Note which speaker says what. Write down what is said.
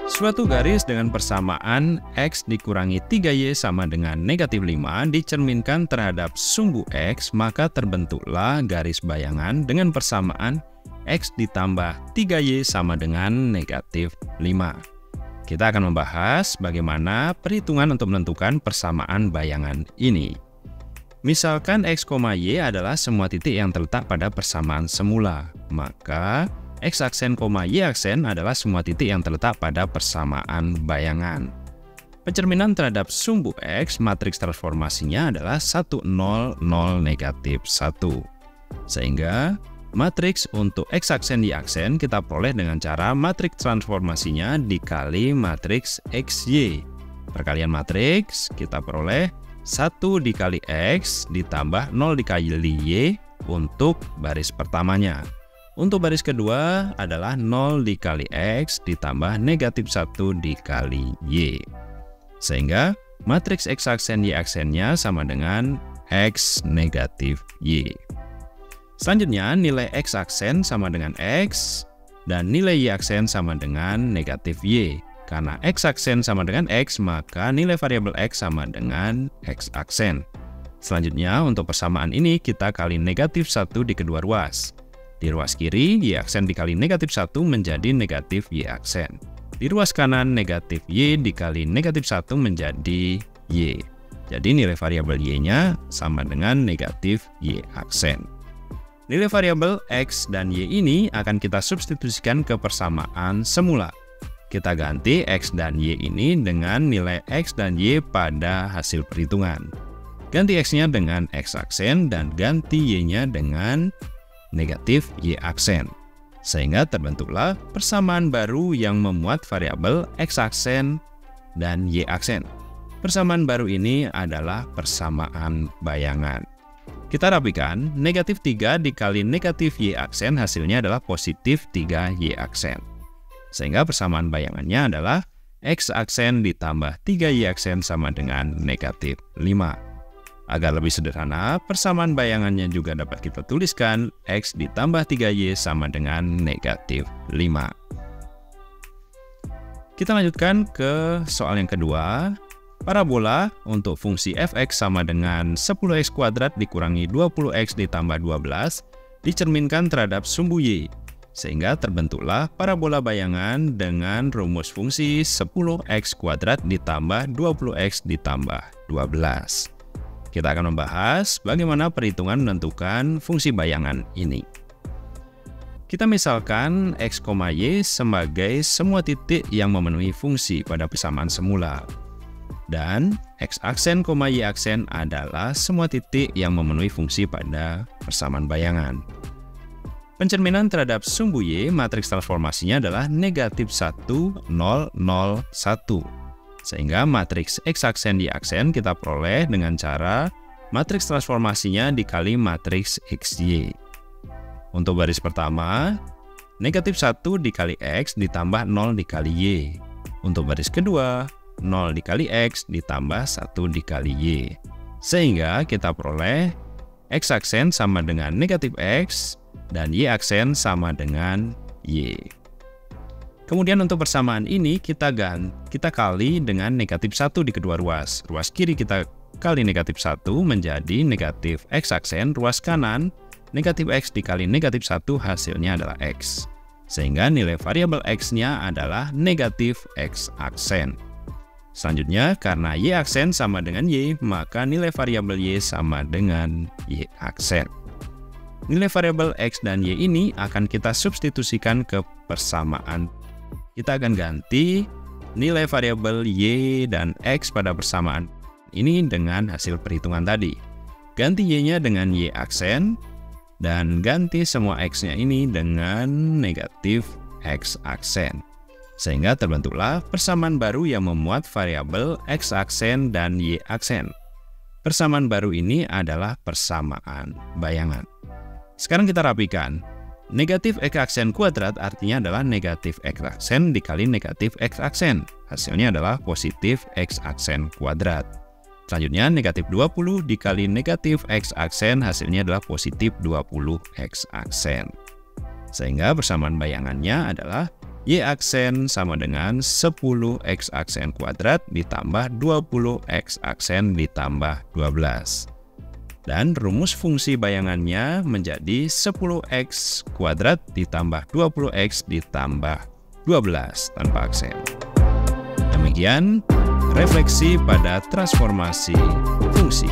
Speaker 1: Suatu garis dengan persamaan X dikurangi 3Y sama dengan negatif 5 dicerminkan terhadap sumbu X, maka terbentuklah garis bayangan dengan persamaan X ditambah 3Y sama dengan negatif 5. Kita akan membahas bagaimana perhitungan untuk menentukan persamaan bayangan ini. Misalkan X, Y adalah semua titik yang terletak pada persamaan semula, maka X aksen, Y aksen adalah semua titik yang terletak pada persamaan bayangan. Pencerminan terhadap sumbu X, matriks transformasinya adalah 1, 0, 0, negatif 1. Sehingga matriks untuk X aksen, Y aksen kita peroleh dengan cara matriks transformasinya dikali matriks XY. Perkalian matriks kita peroleh 1 dikali X ditambah 0 dikali Y untuk baris pertamanya. Untuk baris kedua adalah 0 dikali X ditambah negatif 1 dikali Y. Sehingga matriks X aksen Y aksennya sama dengan X negatif Y. Selanjutnya nilai X aksen sama dengan X dan nilai Y aksen sama dengan negatif Y. Karena X aksen sama dengan X, maka nilai variabel X sama dengan X aksen. Selanjutnya untuk persamaan ini kita kali negatif 1 di kedua ruas. Di ruas kiri, Y aksen dikali negatif 1 menjadi negatif Y aksen. Di ruas kanan, negatif Y dikali negatif 1 menjadi Y. Jadi nilai variabel Y-nya sama dengan negatif Y aksen. Nilai variabel X dan Y ini akan kita substitusikan ke persamaan semula. Kita ganti X dan Y ini dengan nilai X dan Y pada hasil perhitungan. Ganti X-nya dengan X aksen dan ganti Y-nya dengan negatif Y aksen. Sehingga terbentuklah persamaan baru yang memuat variabel X aksen dan Y aksen. Persamaan baru ini adalah persamaan bayangan. Kita rapikan, negatif 3 dikali negatif Y aksen hasilnya adalah positif 3Y aksen. Sehingga persamaan bayangannya adalah X aksen ditambah 3Y aksen sama dengan negatif 5. Agar lebih sederhana, persamaan bayangannya juga dapat kita tuliskan X ditambah 3Y sama dengan negatif 5. Kita lanjutkan ke soal yang kedua. Parabola untuk fungsi fx sama dengan 10x kuadrat dikurangi 20x ditambah 12 dicerminkan terhadap sumbu Y. Sehingga terbentuklah parabola bayangan dengan rumus fungsi 10x kuadrat ditambah 20x ditambah 12. Kita akan membahas bagaimana perhitungan menentukan fungsi bayangan ini. Kita misalkan X, Y sebagai semua titik yang memenuhi fungsi pada persamaan semula. Dan X aksen, Y aksen adalah semua titik yang memenuhi fungsi pada persamaan bayangan. Pencerminan terhadap sumbu Y, matriks transformasinya adalah negatif 1, 0, 0, 1. Sehingga matriks X aksen, Y aksen kita peroleh dengan cara matriks transformasinya dikali matriks XY. Untuk baris pertama, negatif 1 dikali X ditambah 0 dikali Y. Untuk baris kedua, 0 dikali X ditambah 1 dikali Y. Sehingga kita peroleh X aksen sama dengan negatif X dan Y aksen sama dengan Y. Kemudian untuk persamaan ini kita kali dengan negatif 1 di kedua ruas. Ruas kiri kita kali negatif 1 menjadi negatif X aksen, ruas kanan negatif X dikali negatif 1 hasilnya adalah X. Sehingga nilai variabel X-nya adalah negatif X aksen. Selanjutnya, karena Y aksen sama dengan Y, maka nilai variabel Y sama dengan Y aksen. Nilai variabel X dan Y ini akan kita substitusikan ke persamaan. Kita akan ganti nilai variabel Y dan X pada persamaan ini dengan hasil perhitungan tadi. Ganti Y-nya dengan Y aksen, dan ganti semua X-nya ini dengan negatif X aksen. Sehingga terbentuklah persamaan baru yang memuat variabel X aksen dan Y aksen. Persamaan baru ini adalah persamaan bayangan. Sekarang kita rapikan. Negatif X aksen kuadrat artinya adalah negatif X aksen dikali negatif X aksen. Hasilnya adalah positif X aksen kuadrat. Selanjutnya negatif 20 dikali negatif X aksen hasilnya adalah positif 20 X aksen. Sehingga persamaan bayangannya adalah Y aksen sama dengan 10 X aksen kuadrat ditambah 20 X aksen ditambah 12. Dan rumus fungsi bayangannya menjadi 10X kuadrat ditambah 20X ditambah 12 tanpa aksen. Demikian refleksi pada transformasi fungsi.